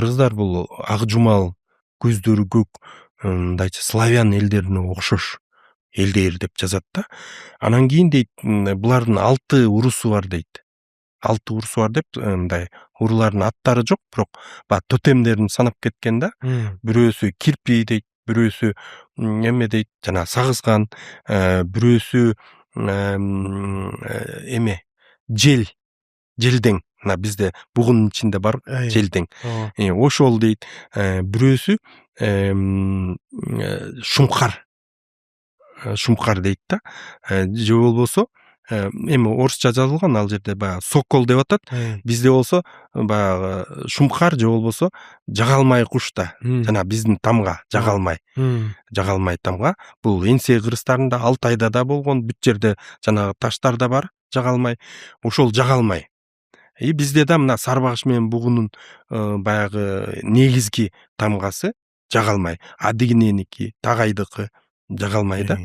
кыргыздар бул ак жумал, көздөрү көк, мындайча славян элдерине окшош элдер деп жазат да. Анан кийин дейт, булардын 6 урусу бар дейт. 6 урусу бар деп, мындай уруулардын аттары жок, бирок баягы тотемдерин санап кеткен да. Бирөөсү кирпи дейт, бирөөсү эме дейт, жана сагызган, бирөөсү эме желдең. Мына бизде бугунун ичинде бар желдең. Ошол дейт. Бирөөсү шумкар дейт да. Же болбосо эми орусча жазылган ал жерде баягы сокол деп атат. Бизде болсо баягы шумкар же болбосо жагалмай куш да. Жана биздин тамга жагалмай. Жагалмай тамга. Бул Энсей кырыстарында, Алтайда да болгон, бүт жерде жанагы таштарда бар жагалмай. Ошол жагалмай. Бизде да мына сарбагыш менен бугунун баягы негизги тамгасы жагалмай. Адигиненики, Тагайдыкы жагалмай да.